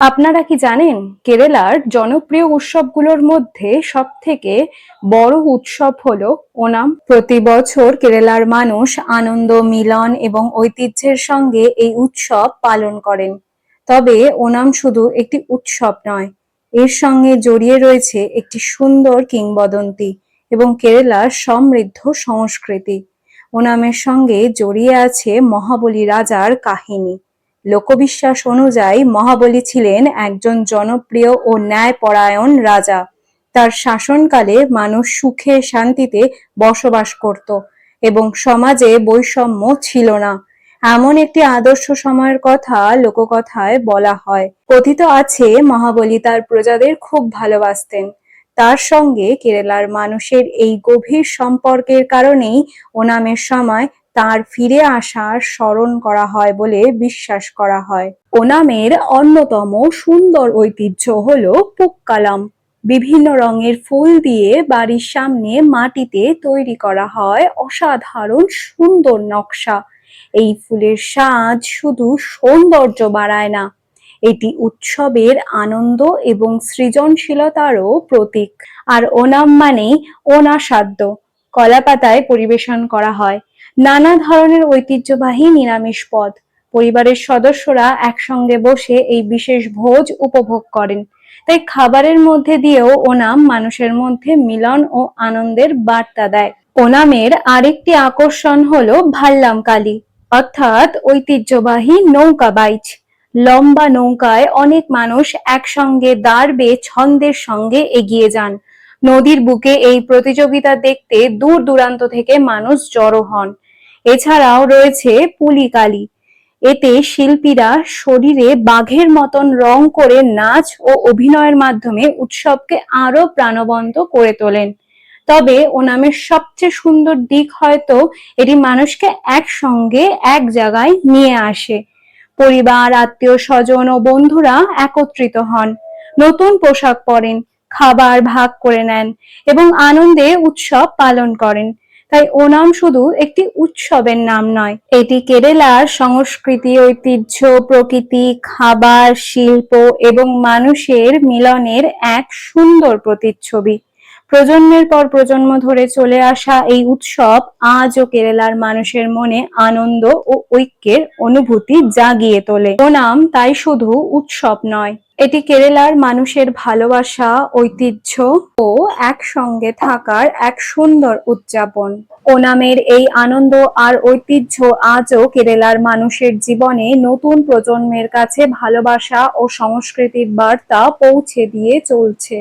আপনারা কি জানেন কেরালার জনপ্রিয় উৎসবগুলোর মধ্যে সবথেকে বড় উৎসব হলো ওনাম। প্রতি বছর কেরালার মানুষ আনন্দ, মিলন এবং ঐতিহ্যের সঙ্গে এই উৎসব পালন করেন। তবে ওনাম শুধু একটি উৎসব নয়, এর সঙ্গে জড়িয়ে রয়েছে একটি সুন্দর কিংবদন্তি এবং কেরালার সমৃদ্ধ সংস্কৃতি। ওনামের সঙ্গে জড়িয়ে আছে মহাবলী রাজার কাহিনী। লোকবিশ্বাস অনুযায়ী মহাবলী ছিলেন একজন জনপ্রিয় ও ন্যায়পরায়ণ রাজা। তার শাসনকালে মানুষ সুখে শান্তিতে বসবাস করত এবং সমাজে বৈষম্য ছিল না। এমন একটি আদর্শ সময়ের কথা লোককথায় বলা হয়। কথিত আছে মহাবলী তার প্রজাদের খুব ভালোবাসতেন। তার সঙ্গে কেরালার মানুষের এই গভীর সম্পর্কের কারণেই ওনামের সময় তার ফিরে আসার স্মরণ করা হয় বলে বিশ্বাস করা হয়। ওনামের অন্যতম সুন্দর ঐতিহ্য হলো পুক্কালাম। বিভিন্ন রঙের ফুল দিয়ে বাড়ির সামনে মাটিতে তৈরি করা হয় অসাধারণ সুন্দর নকশা। এই ফুলের সাজ শুধু সৌন্দর্য বাড়ায় না, এটি উৎসবের আনন্দ এবং সৃজনশীলতারও প্রতীক। আর ওনাম মানেই অনাসাধ্য। কলাপাতায় পরিবেশন করা হয় নানা ধরনের ঐতিহ্যবাহী নিরামিষ পদ। পরিবারের সদস্যরা একসঙ্গে বসে এই বিশেষ ভোজ উপভোগ করেন। তাই খাবারের মধ্যে দিয়েও ওনাম মানুষের মধ্যে মিলন ও আনন্দের বার্তা দেয়। ওনামের আরেকটি আকর্ষণ হলো ভাল্লাম কালী, অর্থাৎ ঐতিহ্যবাহী নৌকা বাইচ। লম্বা নৌকায় অনেক মানুষ একসঙ্গে দাঁড় বেয়ে ছন্দের সঙ্গে এগিয়ে যান। নদীর বুকে এই প্রতিযোগিতা দেখতে দূর দূরান্ত থেকে মানুষ জড়ো হন। এছাড়াও রয়েছে পুলিকালি। এতে শিল্পীরা শরীরে বাঘের মতন রং করে নাচ ও অভিনয়ের মাধ্যমে উৎসবকে আরো প্রাণবন্ত করে তোলেন। তবে ওনামের সবচেয়ে সুন্দর দিক হয়তো এটি মানুষকে একসঙ্গে এক জায়গায় নিয়ে আসে। পরিবার, আত্মীয় স্বজন ও বন্ধুরা একত্রিত হন, নতুন পোশাক পরেন, খাবার ভাগ করে নেন এবং আনন্দে উৎসব পালন করেন। তাই ওনাম শুধু একটি উৎসবের নাম নয়, এটি কেরালার সংস্কৃতি, ঐতিহ্য, প্রকৃতি, খাবার, শিল্প এবং মানুষের মিলনের এক সুন্দর প্রতিচ্ছবি। প্রজন্মের পর প্রজন্ম ধরে চলে আসা এই উৎসব আজও কেরালার মানুষের মনে আনন্দ ও ঐক্যের অনুভূতি জাগিয়ে তোলে। ওনাম তাই শুধু উৎসব নয়, এটি কেরালার মানুষের ভালোবাসা, ঐতিহ্য ও একসঙ্গে থাকার এক সুন্দর উদযাপন। ওনামের এই আনন্দ আর ঐতিহ্য আজও কেরালার মানুষের জীবনে নতুন প্রজন্মের কাছে ভালোবাসা ও সংস্কৃতির বার্তা পৌঁছে দিয়ে চলছে।